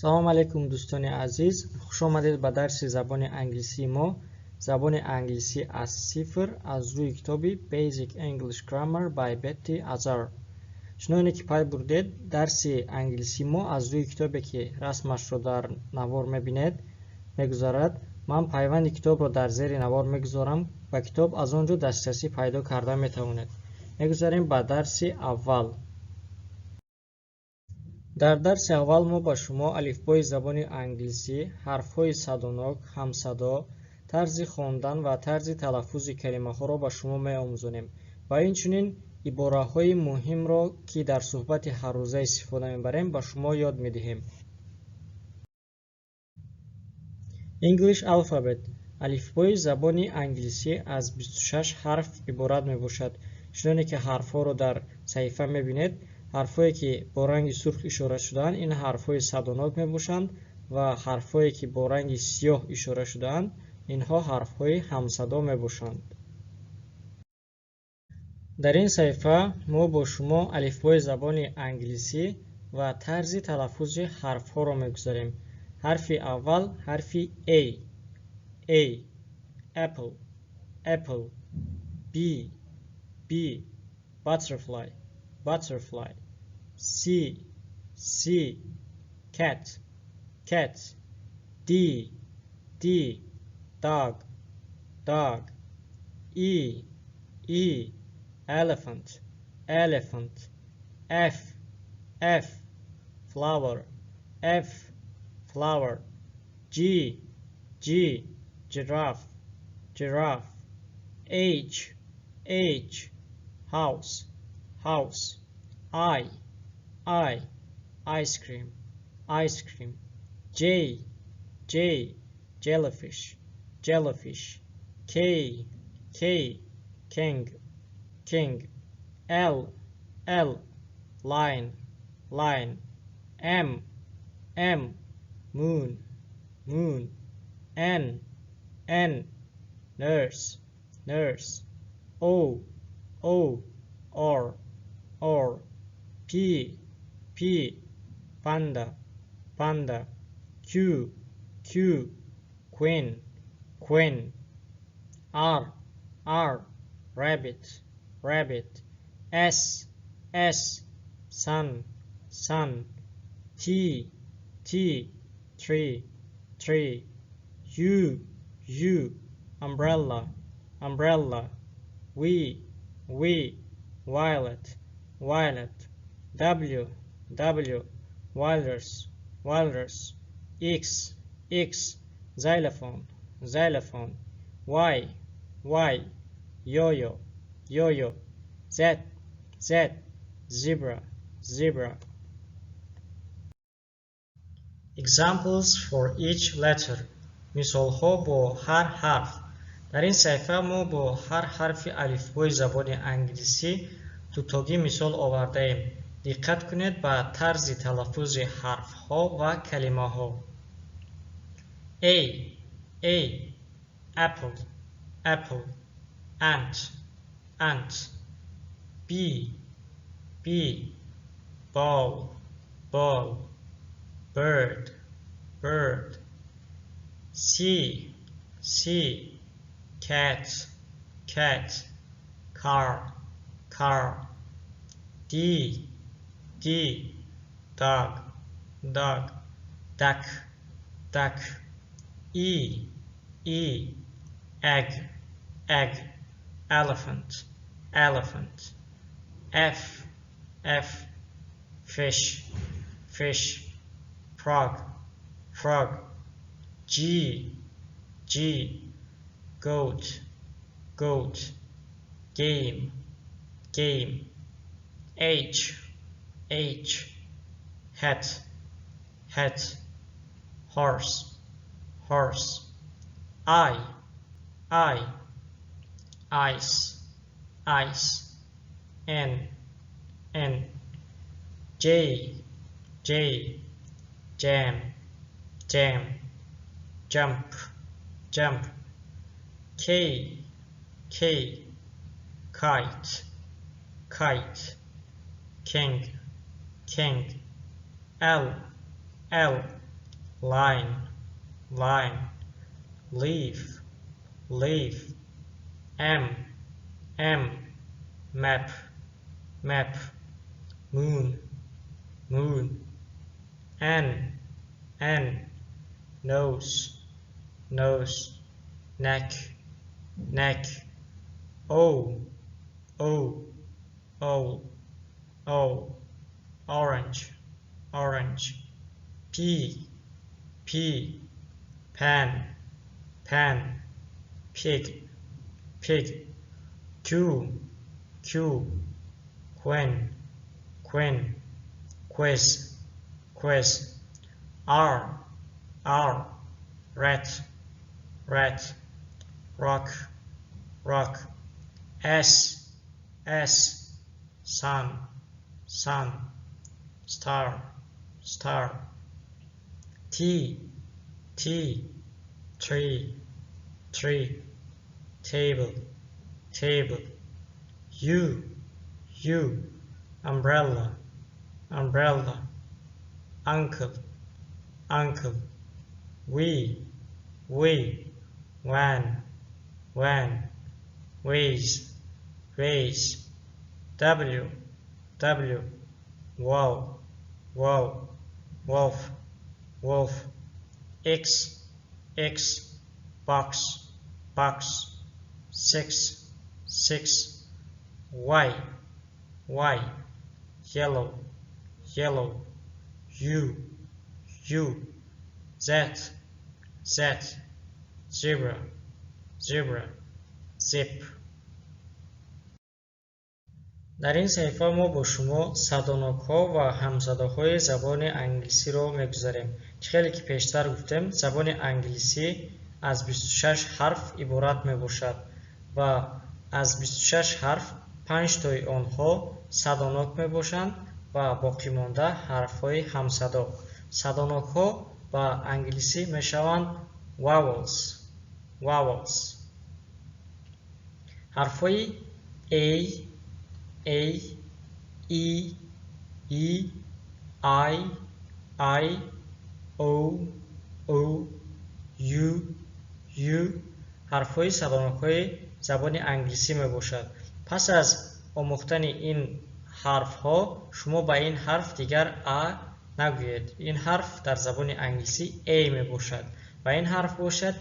салом алейкум дӯстони азиз, хуш омадед ба дарси забони англисии мо. Забони англисӣ аз сифр аз рӯи китоби Basic English Grammar by Azar. чуноне ки пай бурдед, дарси англисии мо аз рӯи китобе ки расмашро дар навор мебинед мегузарад. ман пайванди китобро дар зери навор мегузорам ва китоб аз он ҷо дастрасӣ пайдо карда метавонед. мегузарем ба дарси аввал. дар дарси аввал мо ба шумо алифбои забони англисӣ, ҳарфҳои садонок, ҳамсадоҳо, тарзи хондан ва тарзи талаффузи калимаҳоро ба шумо меомӯзонем ва инчунин ибораҳои муҳимро ки дар суҳбати ҳаррӯза истифода мебарем ба шумо ёд медиҳем. English alphabet. алифбои забони англисӣ аз 26 ҳарф иборат мебошад. чуноне ки ҳарфҳоро дар саҳифа мебинед, ҳарфҳое ки бо ранги сурх ишора шудаанд ин ҳарфҳои садонок мебошанд ва ҳарфҳое ки бо ранги сиёҳ ишора шудаанд инҳо ҳарфҳои ҳамсадоҳо мебошанд. дар ин саҳифа мо бо шумо алифбои забони англисӣ ва тарзи талаффузи ҳарфҳоро мегузарем. ҳарфи аввал ҳарфи a, apple, apple, b, butterfly, butterfly, c, cat, cat, d, dog, dog, e, elephant, elephant, f, flower, flower, g, giraffe, giraffe, h, house, I, ice cream, ice cream, j, jellyfish, jellyfish, k, king, l, lion, m, moon, n, nurse, o, or, p, panda, q, queen, r, rabbit, s, sun, t, tree, u, umbrella, v, violet, w, walrus, x, xylophone, y, yo-yo, z, zebra. Examples for each letter. Мисолҳо бо ҳар ҳарф. дар ин саҳифа мо бо ҳар ҳарфи алифбои забони англисӣ дутогӣ мисол овардаем. диққат кунед ба тарзи талаффузи ҳарфҳо ва калимаҳо. A, apple, ant, b, ball, bird, C, cat, car, D, dog, duck, E, egg, elephant, F, fish, frog, G, goat, game, H, hat, horse, I, ice, N, J, jam, jump, K, kite, king, L, line, line, leaf, leaf, m, map, map, moon, moon, n, nose, nose, neck, neck, o, orange, orange, p, pan, pig, q, queen, quiz, r, rat, rock, s, sun, star, t, tree, table, u, umbrella, uncle, we, van, ways, w, wolf, x, box, six, y, yellow, u, z, zebra, zip. дар ин саҳифа мо бо шумо садонокҳо ва ҳамсадоҳои забони англисиро мегузарем. хеле ки пештар гуфтем, забони англисӣ аз 26 ҳарф иборат мебошад ва аз 26 ҳарф 5 тои онҳо садонок мебошанд ва боқӣ монда ҳарфҳои ҳамсадо. садонокҳо ба англисӣ мешаванд vowels. ҳарфҳои a, e, I, o, u ҳарфҳои садонокҳои забони англисӣ мебошад. пас аз омӯхтани ин ҳарфҳо шумо ба ин ҳарф дигар a нагӯед. ин ҳарф дар забони англисӣ a мебошад. ба ин ҳарф бошад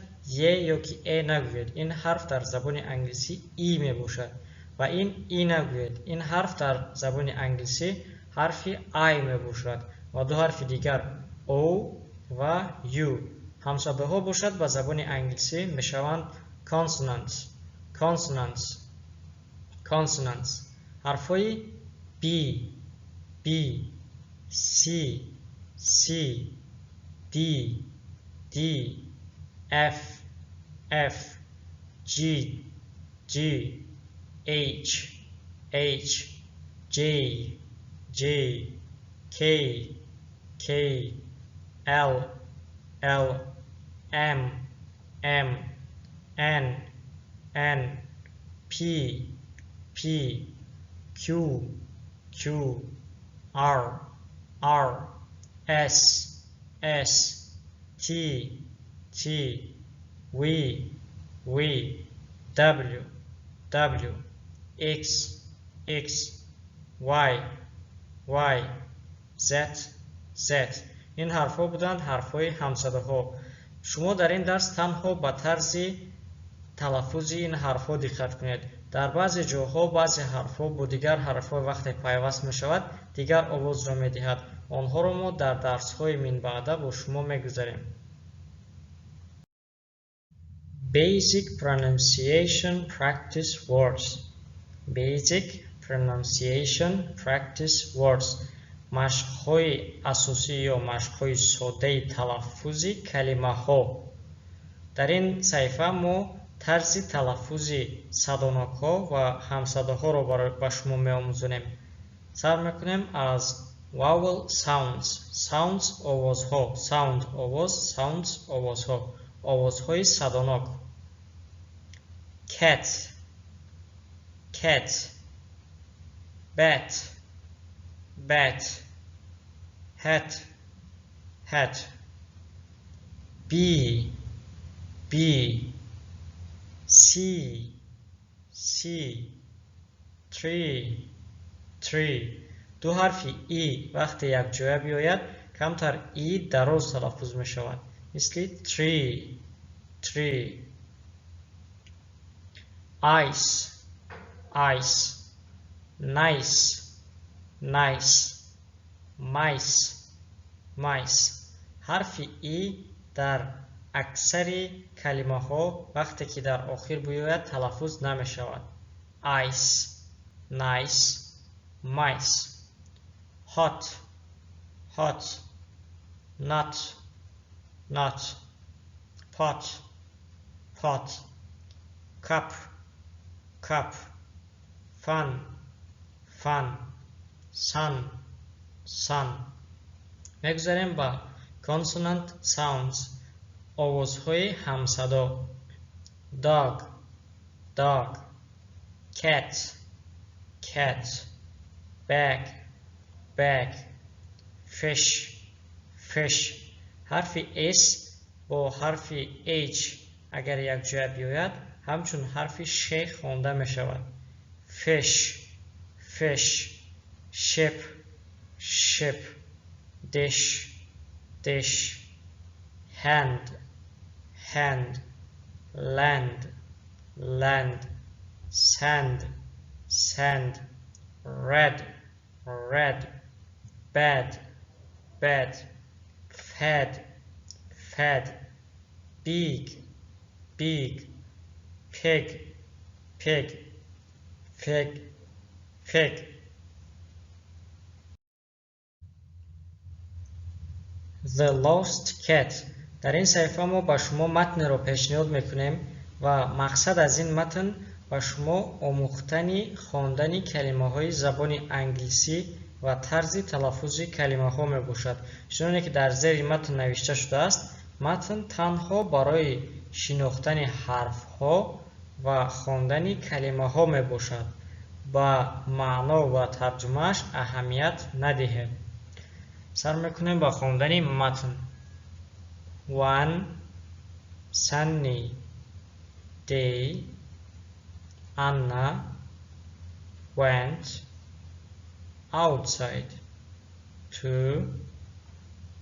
e ёки e нагӯед. ин ҳарф дар забони англисӣ e мебошад. ва ин e нагӯед. ин ҳарф дар забони англисӣ ҳарфи I мебошад ва ду ҳарфи дигар o ва u. ҳамсадоҳо бошад ба забони англисӣ мешаванд consonants. ҳарфҳои b, c, d, f, g, h, j, k, l, m, n, p, q, r, s, t, v, w, x, y, z. ин ҳарфҳо буданд ҳарфҳои ҳамсадоҳо. шумо дар ин дарс танҳо ба тарзи талаффузи ин ҳарфҳо диққат кунед. дар баъзе ҷоҳо баъзе ҳарфҳо бо дигар ҳарфҳо вақте пайваст мешавад дигар овозро медиҳад. онҳоро мо дар дарсҳои минбаъда бо шумо мегузарем. Basic pronunciation practice words. Basic pronunciation practice words. машқҳои асосӣ ё машқҳои соддаи талаффузи калимаҳо. дар ин саҳифа мо тарзи талаффузи садонокҳо ва ҳамсадоҳоро ба шумо меомӯзонем. сар мекунем аз vowel sounds овозҳо, sound овоз, sounds овозҳо, овозҳои садонок. cat, bat, hat, B, B, C, C, tree, tree. دو حرفی ای وقتی یک جویا بیاید کمتر ای دراز تلفظ می شود. مثل tree, tree. Ice, ice. Nice, nice. Mice, mice. حرف ای در اکثر کلمه ها وقتی که در آخر بیاید تلفظ نمی شود. Ice, nice, mice. Hot, hot. Nut, nut. Pot, pot. Cup, cup. Fun, fun. Sun, sun. میگذاریم با consonant sounds آوازهای همصدا. Dog, dog. Cat, cat. Bag, bag. Fish, fish. حرف S با حرف H اگر یک جا بیاید همچون حرف ش خوانده می شود. Fish, fish. Ship, ship. Dish, dish. Hand, hand. Land, land. Sand, sand. Red, red. Bed, bed. Fed, fed. Big, big. Pig, pig. Fig, fig. The Lost Cat. در این صفحه ما با شما متن را پیشنهاد میکنیم و مقصد از این متن با شما آموختن خواندن کلمه های زبان انگلیسی و طرز تلفظ کلمه ها می باشد. چنانه که در زیر متن نوشته شده است متن تنها برای شناختن حرف ها و خواندن کلمه ها می باشد. با معنا و ترجمهش اهمیت ندهید. سر میکنیم با خواندن متن. One sunny day, Anna went outside to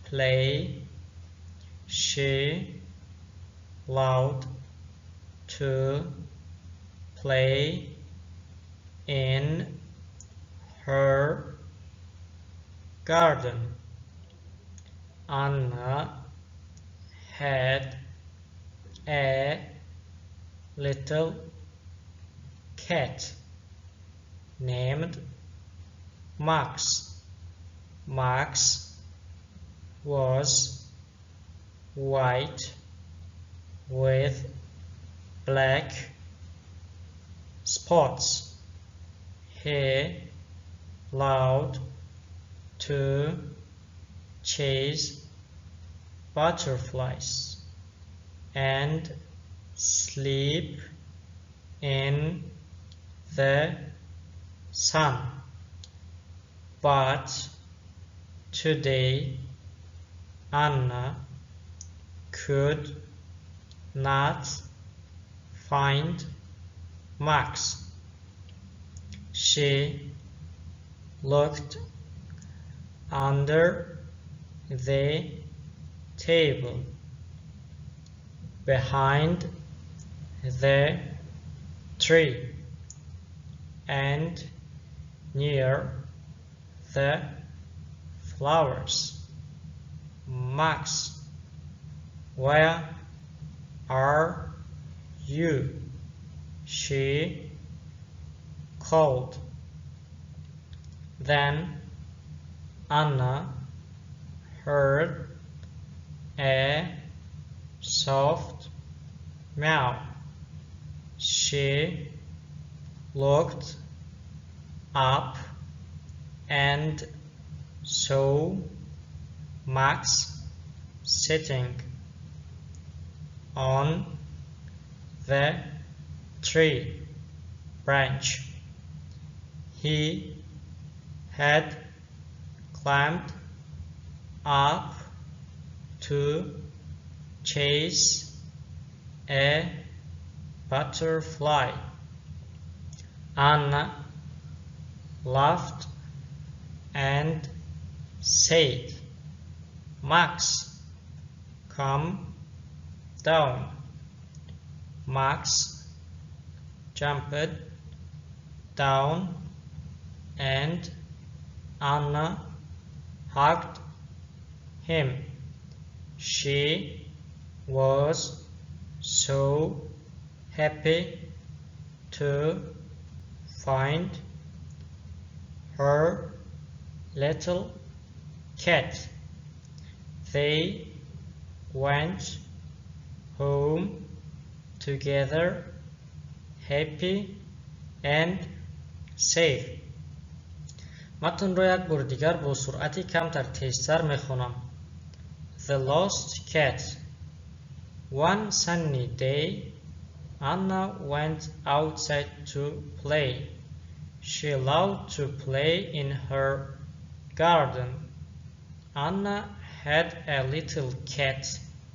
play. She loved to play in her garden. Anna had a little cat named Max. Max was white with black spots. He loved to chase butterflies and sleep in the sun. But today Anna could not find Max. She looked under the table, behind the tree, and near the flowers. Max, where are you? She called. Then Anna heard a soft meow. She looked up and saw Max sitting on the tree branch. He had climbed up to chase a butterfly. Anna laughed and said, Max, come down. Max jumped down and Anna hugged him. She was so happy to find her little cat. They went home together, happy and safe. матнро як бор дигар бо суръати камтар тезтар мехонам. The lost cat. One sunny day, Anna went outside to play. She loved to play in her garden. Anna had a little cat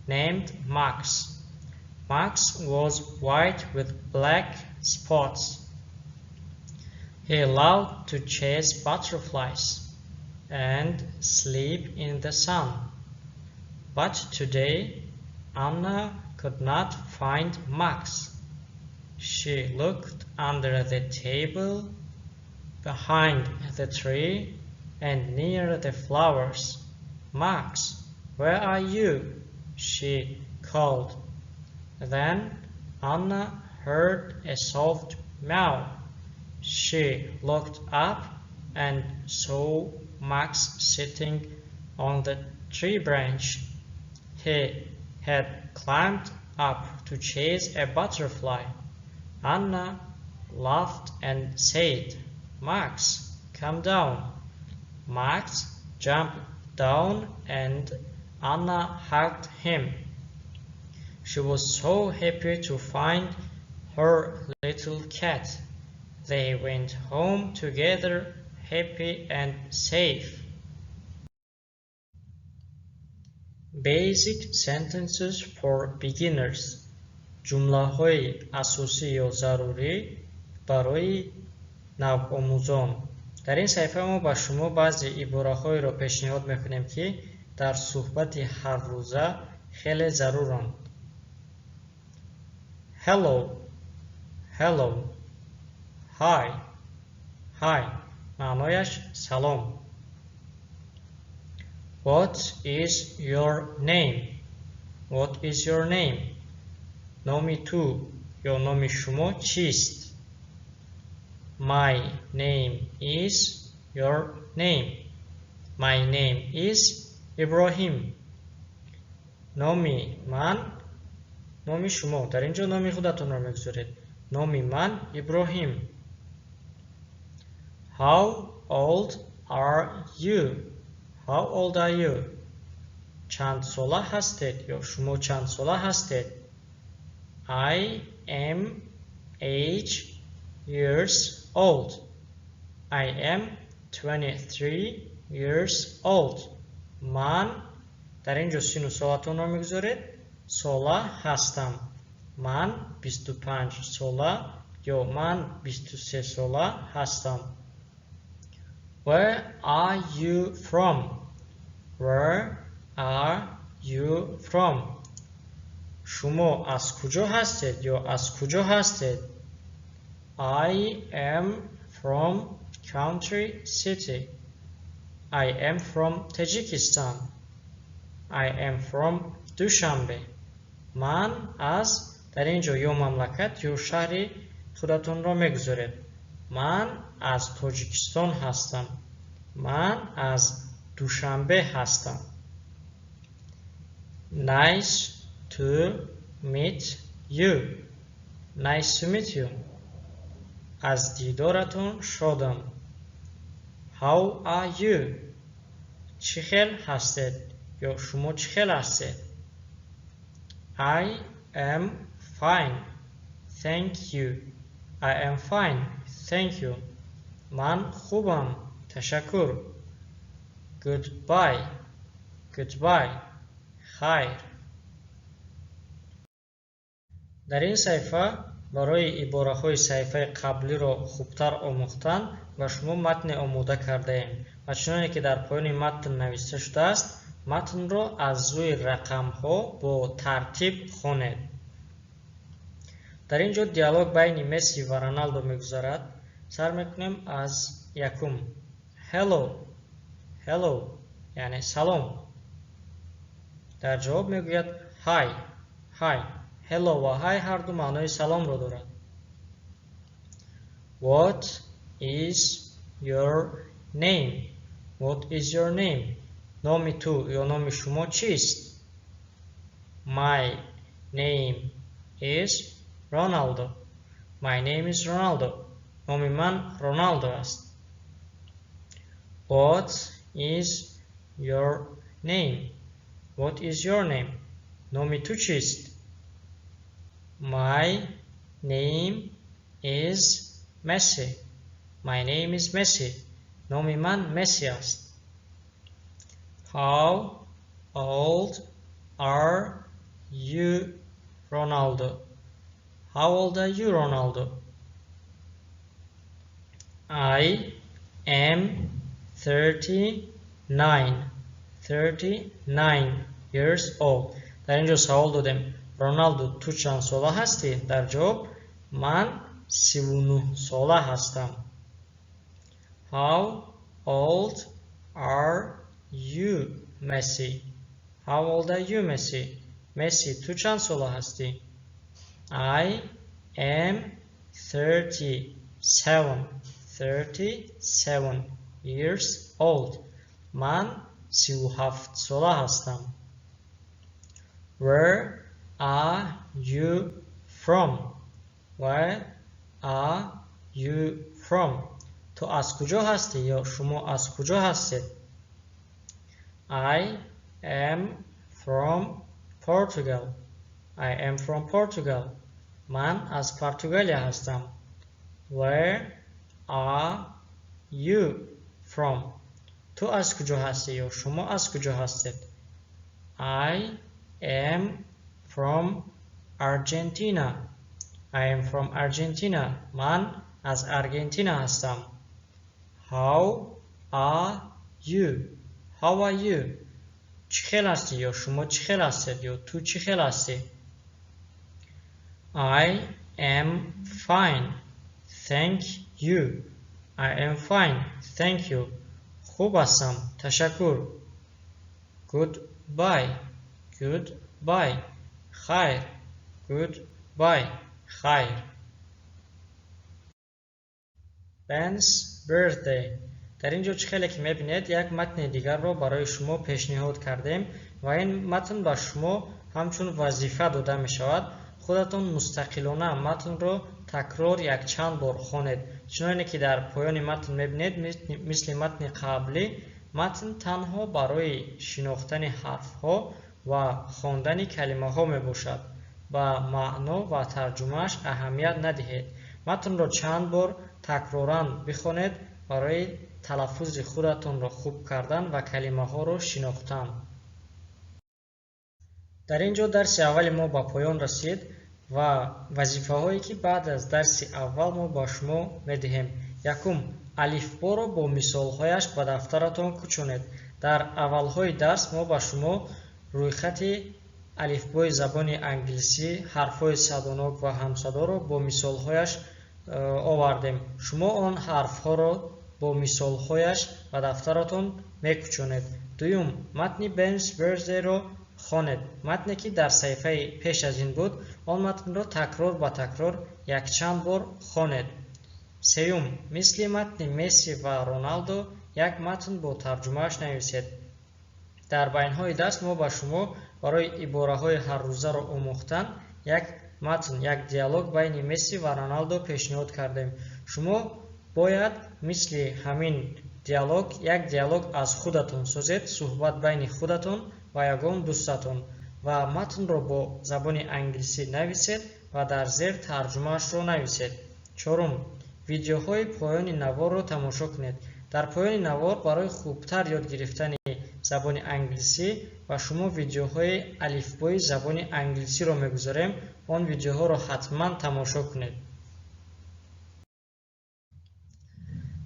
named Max. Max was white with black spots. He loved to chase butterflies and sleep in the sun. But today, Anna could not find Max. She looked under the table, behind the tree, and near the flowers. Max, where are you? She called. Then Anna heard a soft meow. She looked up and saw Max sitting on the tree branch. He had climbed up to chase a butterfly. Anna laughed and said, Max, come down. Max jumped down and Anna hugged him. She was so happy to find her little cat. They went home together, happy and safe. Basic sentences for beginners. جمله‌های اساسی یا ضروری برای نوآموزان. در این صفحه ما با شما بعضی عبارت‌هایی را پیشنهاد می‌کنیم که در صحبت هر روزه خیلی ضرورند. Hello, hello. Hi, hi. معنایش سلام. What is your name? What is your name? نام تو یا نام شما چیست؟ My name is your name. My name is Ibrahim. نام من، نام شما. در اینجا نام خودتون رو میگذارید. نام من ابراهیم. How old are you? How old are you? چند ساله هستید یا شما چند ساله هستید؟ I am 8 years old. I am 23 years old. من در اینجا سن و سالتون رو میگذارید. ساله هستم. من 25 ساله یا من 23 ساله هستم. Where are you from? Where are you from? شما از کجا هستید یا از کجا هستید؟ I am from country city. I am from Tajikistan. I am from دوشنبه. من از در اینجا یا مملکت یا شهر خودتون را میگذارید. من از تاجیکستان هستم. من از دوشنبه هستم. Nice to meet you. Nice to meet you. از دیدارتون شادم. How are you? چی خیل هستید یا شما چی خیل هستید؟ I am fine. Thank you. I am fine. Thank you. من خوبم. تشکر. Goodbye. Goodbye. خیر. дар ин саҳифа барои ибораҳои саҳифаи қаблиро хубтар омӯхтан ба шумо матне омода кардаем ва чуноне ки дар поёни матн нависта шудааст, матнро аз рӯи рақамҳо бо тартиб хонед. дар ин ҷо диалог байни Мессӣ ва Роналдо мегузарад. сар мекунем аз якум. Hello, hello, яъне салом. дар ҷавоб мегӯяд hi, hi. Hello ва hi ҳарду маънои саломро дорад. What is your name? What is your name? номи ту ё номи шумо чист? My name is Ronaldo. My name is Ronaldo. номи ман Роналдо аст. What is your name? What is your name? номи ту чист? My name is Messi. My name is Messi. номи ман Месси аст. How old are you, Ronaldo? How old are you, Ronaldo? I am 39 years old. дар ин ҷо савол додем, Роналдо ту чанд сола ҳастӣ? дар ҷавоб ман 39 сола ҳастам. How old are you, Messi? How old are you, Messi? Messi ту чанд сола ҳастӣ? I am 37 years old. ман 37 сола ҳастам. Where are you from? Where are you from? ту аз куҷо ҳастӣ ё шумо аз куҷо ҳастед? I am from Portugal. I am from Portugal. ман аз Португалия ҳастам. Where are you from? ту аз куҷо ҳастӣ ё шумо аз куҷо ҳастед? I am from Argentina. I am from Argentina. ман аз Аргентина ҳастам. How are you? How are you? чӣ хел ҳастӣ ё шумо чӣ хел ҳастед ё ту чӣ хел ҳастӣ? I am fine. Thank you. I am fine. Thank you. хуб ҳастам. ташаккур. Goodbye. Goodbye. خیر. Goodbye. خیر. Ben's birthday. дар ин ҷо чӣ хеле ки мебинед, як матни дигарро барои шумо пешниҳод кардем ва ин матн ба шумо ҳамчун вазифа дода мешавад. худатон мустақилона матнро такрор якчанд бор хонед. чуноне ки дар поёни матн мебинед, мисли матни қаблӣ, матн танҳо барои шинохтани ҳарфҳо ва хондани калимаҳо мебошад. ба маъно ва тарҷумааш аҳамият надиҳед. матнро чанд бор такроран бихонед барои талаффузи худатонро хуб кардан ва калимаҳоро шинохтан. дар ин ҷо дарси аввали мо ба поён расид ва вазифаҳое ки баъд аз дарси аввал мо ба шумо медиҳем. якум, алифборо бо мисолҳояш ба дафтаратон кучонед. дар аввалҳои дарс мо ба шумо рӯйхати алифбои забони англисӣ, ҳарфҳои садонок ва ҳамсадоҳро бо мисолҳояш овардем. шумо он ҳарфҳоро бо мисолҳояш ба дафтаратон мекучонед. дуюм, матни Ben's birthday-ро хонед. матне ки дар саҳифаи пеш аз ин буд, он матнро такрор ба такрор якчанд бор хонед. сеюм, мисли матни Месси ва Роналдо як матн бо тарҷумааш нависед. дар байнҳои дарс мо ба шумо барои ибораҳои ҳаррӯзаро омӯхтан як матн, як диалог байни Месси ва Роналдо пешниҳод кардем. шумо бояд мисли ҳамин диалог як диалог аз худатон созед, суҳбат байни худатон ва ягон дӯстатон ва матнро бо забони англисӣ нависед ва дар зер тарҷумаашро нависед. чорум, видеоҳои поёни наворро тамошо кунед. дар поёни навор барои хубтар ёд гирифтани забони англисӣ ва шумо видеоҳои алифбои забони англисиро мегузорем, он видеоҳоро ҳатман тамошо кунед.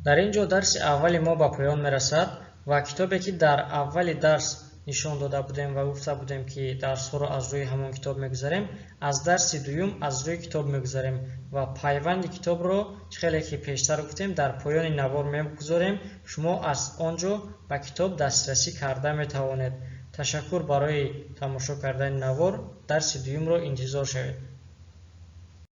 дар ин ҷо дарси аввали мо ба поён мерасад ва китобе ки дар аввали дарс нишон дода будем ва гуфта будем ки дарсҳоро аз рӯи ҳамон китоб мегузарем, аз дарси дуюм аз рӯи китоб мегузарем ва пайванди китобро хеле ки пештар гуфтем дар поёни навор мегузорем. шумо аз он ҷо ба китоб дастрасӣ карда метавонед. ташаккур барои тамошо кардани навор. дарси дуюмро интизор шавед.